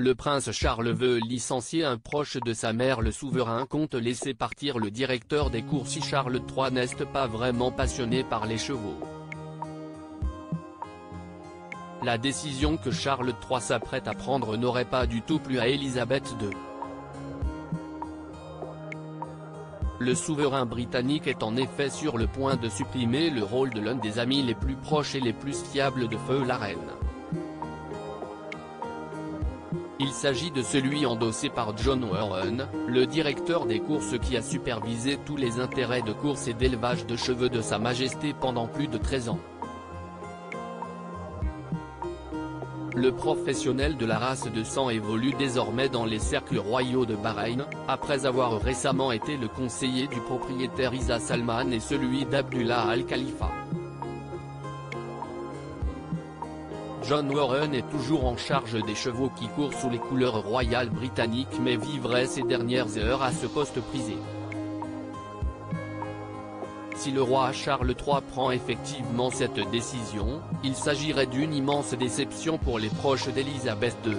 le prince Charles veut licencier un proche de sa mère. Le souverain compte laisser partir le directeur des courses. Si Charles III n'est pas vraiment passionné par les chevaux. La décision que Charles III s'apprête à prendre n'aurait pas du tout plu à Élisabeth II. Le souverain britannique est en effet sur le point de supprimer le rôle de l'un des amis les plus proches et les plus fiables de feu la reine. Il s'agit de celui endossé par John Warren, le directeur des courses qui a supervisé tous les intérêts de course et d'élevage de chevaux de Sa Majesté pendant plus de 13 ans. Le professionnel de la race de sang évolue désormais dans les cercles royaux de Bahreïn, après avoir récemment été le conseiller du propriétaire Isa Salman et celui d'Abdullah Al Khalifa. John Warren est toujours en charge des chevaux qui courent sous les couleurs royales britanniques mais vivrait ces dernières heures à ce poste prisé. Si le roi Charles III prend effectivement cette décision, il s'agirait d'une immense déception pour les proches d'Élisabeth II.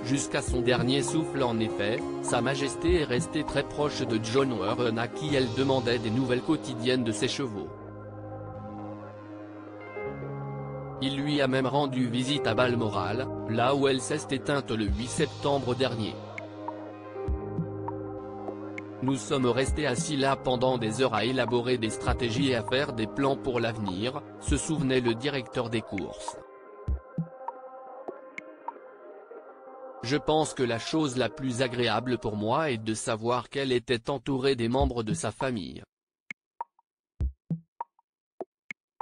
Jusqu'à son dernier souffle en effet, Sa Majesté est restée très proche de John Warren à qui elle demandait des nouvelles quotidiennes de ses chevaux. Il lui a même rendu visite à Balmoral, là où elle s'est éteinte le 8 septembre dernier. Nous sommes restés assis là pendant des heures à élaborer des stratégies et à faire des plans pour l'avenir, se souvenait le directeur des courses. Je pense que la chose la plus agréable pour moi est de savoir qu'elle était entourée des membres de sa famille.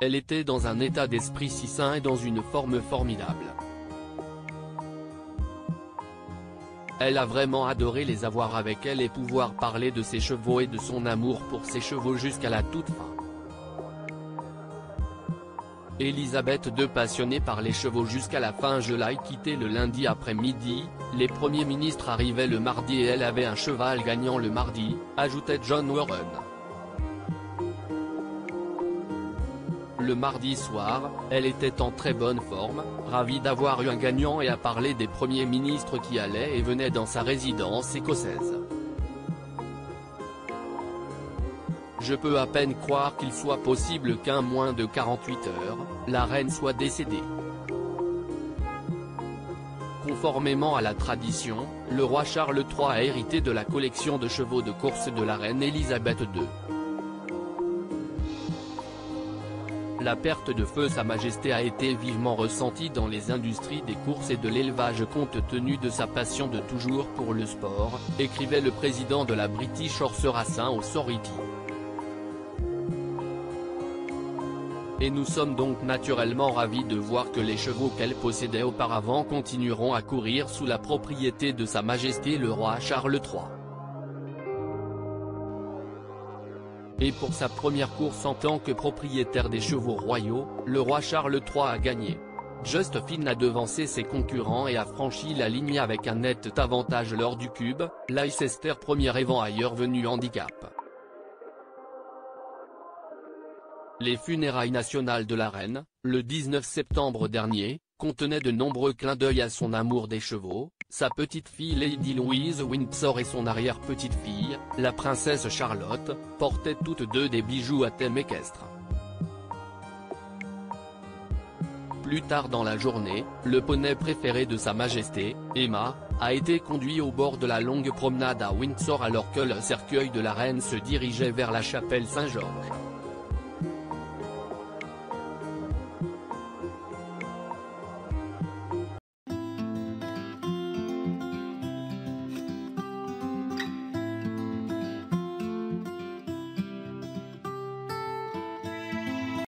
Elle était dans un état d'esprit si sain et dans une forme formidable. Elle a vraiment adoré les avoir avec elle et pouvoir parler de ses chevaux et de son amour pour ses chevaux jusqu'à la toute fin. Élisabeth II passionnée par les chevaux jusqu'à la fin. Je l'ai quittée le lundi après-midi, les premiers ministres arrivaient le mardi et elle avait un cheval gagnant le mardi, ajoutait John Warren. Le mardi soir, elle était en très bonne forme, ravie d'avoir eu un gagnant et à parler des premiers ministres qui allaient et venaient dans sa résidence écossaise. Je peux à peine croire qu'il soit possible qu'en moins de 48 heures, la reine soit décédée. Conformément à la tradition, le roi Charles III a hérité de la collection de chevaux de course de la reine Élisabeth II. La perte de feu Sa Majesté a été vivement ressentie dans les industries des courses et de l'élevage compte tenu de sa passion de toujours pour le sport, écrivait le président de la British Horse Racing Authority. Et nous sommes donc naturellement ravis de voir que les chevaux qu'elle possédait auparavant continueront à courir sous la propriété de Sa Majesté le roi Charles III. Et pour sa première course en tant que propriétaire des chevaux royaux, le roi Charles III a gagné. Justin a devancé ses concurrents et a franchi la ligne avec un net avantage lors du Cube, Leicester premier évent ailleurs venu handicap. Les funérailles nationales de la reine, le 19 septembre dernier, contenaient de nombreux clins d'œil à son amour des chevaux, sa petite-fille Lady Louise Windsor et son arrière-petite-fille, la princesse Charlotte, portaient toutes deux des bijoux à thème équestre. Plus tard dans la journée, le poney préféré de Sa Majesté, Emma, a été conduit au bord de la longue promenade à Windsor alors que le cercueil de la reine se dirigeait vers la chapelle Saint-Georges.